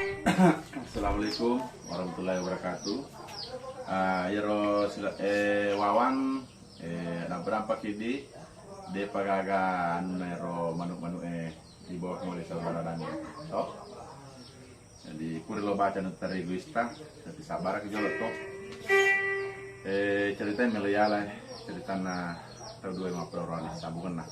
Assalamualaikum warahmatullahi wabarakatuh. Yero wawan na berapa kidi de pagaga nero manuk-manuk di bawah mulai saudara dan so. Jadi kuri lo baca nota egoista, tapi sabar ke jolot to. Cerita meliala cerita na tahun 2050 orang sabungan na.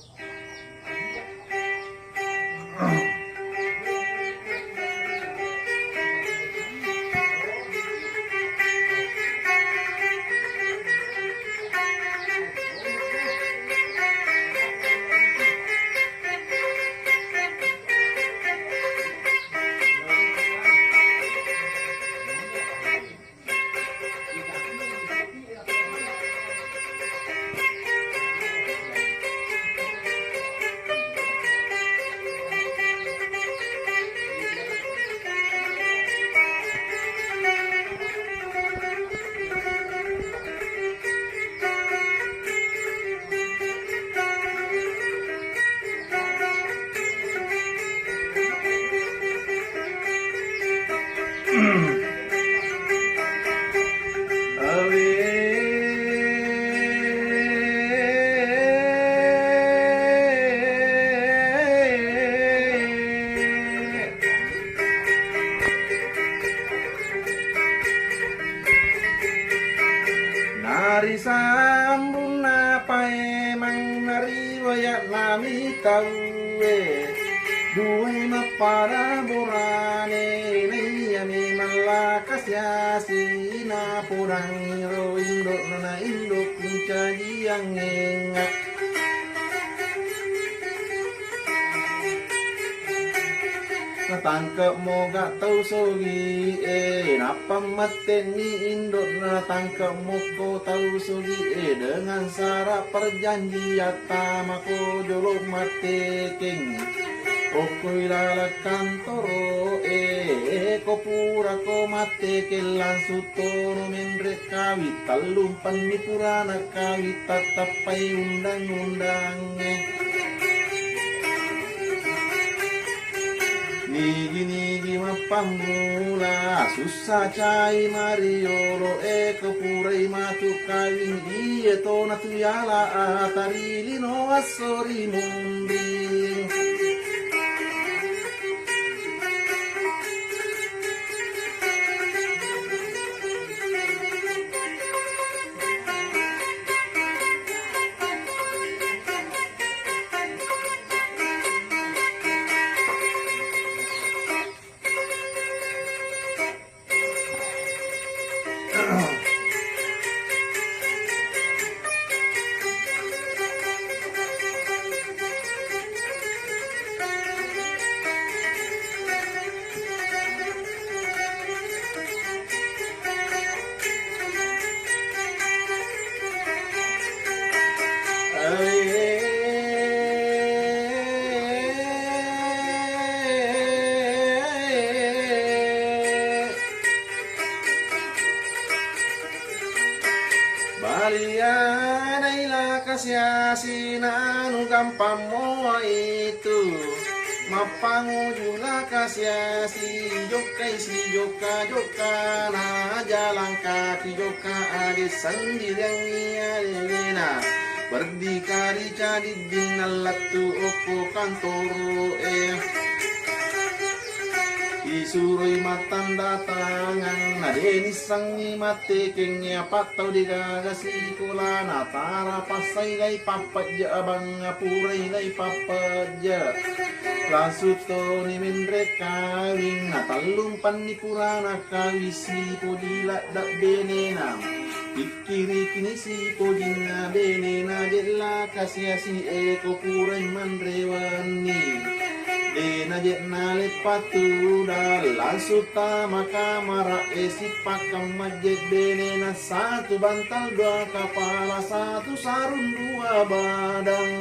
Nari sambung napa emang nari wayak nami taue dua mapara borane niyami malakas yasi na purang iro indok nana indok kuncaji yang engak tangkap mo gak tau sogi napa mati ni indot na tangkap mo ko tau sogi dengan syarat perjanjian tamako jolok mati king oko ilala kantoro ko pura ko mati kelan sutono mendre kawit talumpan mi purana kawit tatapai undang-undang Nigi mapamula susah cai mariolo eko purai matu kawin iya to natuyala atari lino asori munding Balianailah kasyasina anu gampang mo itu mapangujulah kasyasi jokai si joka na jalan kaki joka adi sendirian nialena berdikari jadi dinalatu oko kantoro Isuroi matang datangan nadeni sangi mate kengnya patau digagasi kula natara pasai lai papat ja abang apurai lai papat ja lasuto ni mendre kawing natalung pani purana kawisi podila dak benena pikiri kini si podina benena jela kasiasi eko purai mandrewani Dena jet nalit patu dalam suta maka mara esi pakam majet benena satu bantal dua kepala satu sarung dua badang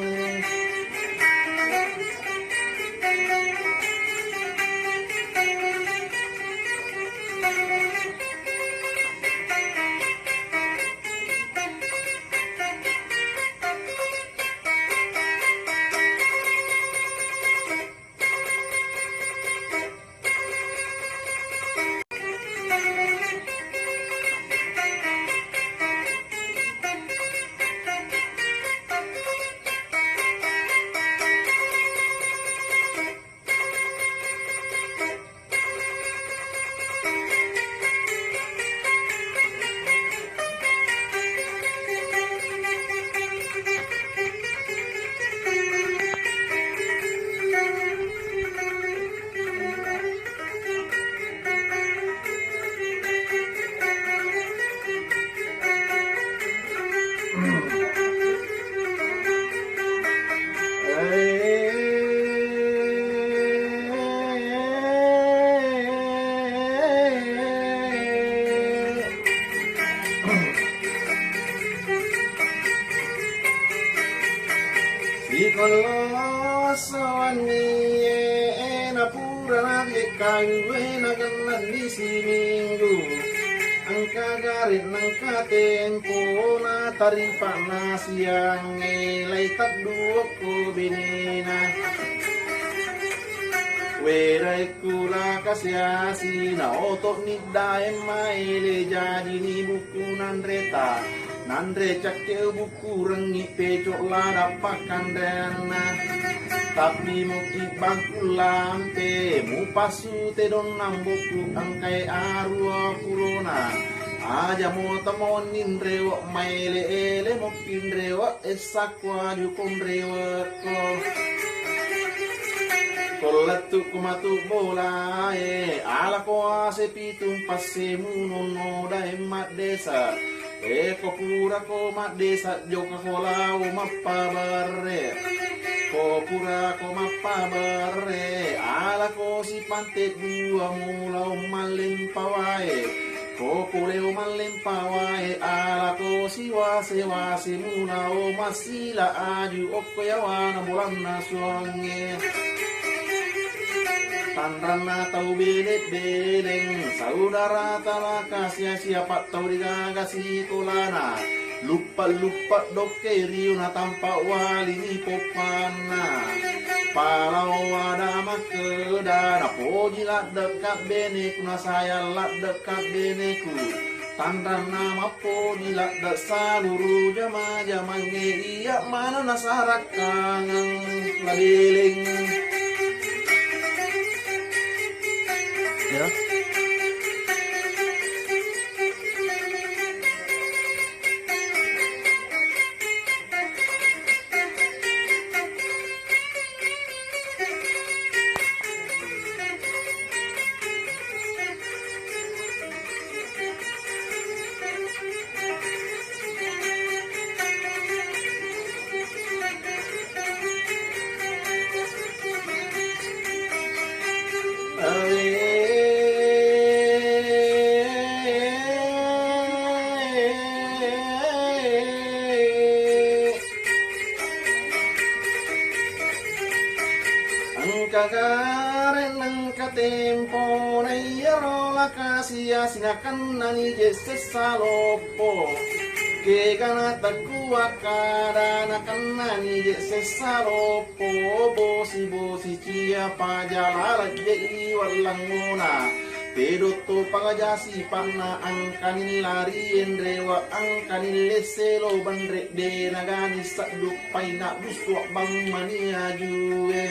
Malosawan niye na pura na kayu na kanan di siminggu ang kagarit ng katempo na tarimpa na siyang ilay tagduok ko binina weray kula kasya sina otok ni daem maile jadi ni buku nandreta nandre cakke buku rengi pecok ladap pakandana tapi mo ibang lampe mu pasu te don nambuku angkai arua kurona aja mo tamon nindrewa maile ele mo kindrewa esakwa jukon rewa ko kolatu kumatu bola ala ko ase pitung passe munono dai mat desa ko pura ko mat desa joka ko lau mapabare ko pura ko mapabare ala ko si pantet dua mulau malin pawae ko puleo malin pawae ala ko si wase wase munao masila aju okoyawana bulan na suange Tanrana tau belet beleng saudara talaka siapa tau digagasi kolana lupa doke riu na tampak wali ni popana palau ada makedana poji lak dekat beneku na saya lak dekat beneku Tanrana mapoji lak dek saluru jama iya mana nasarak kangen labeling ya. Kagaren ng katempo na iyarola kasiya sinakan na ni Jesus sa lopo ke kanatagkuwa kada na kanna ni Jesus sa lopo bosi ciya pajalalagye iwalang muna pero to pangajasi panna ang kanilarien rewa ang kanileselo bandrek de nagani sa dupay na gusto bang mania juwe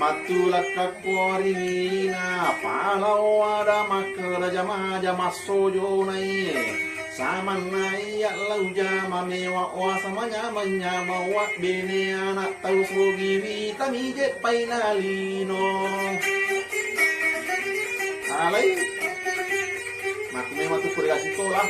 Matulak kakuarina palau ada makara jama sojo nai saman nai lau jama mewa wa samanya menyama wa bene anak tau sogi vitami je painalino alai mak mewa tu kuriasi tolah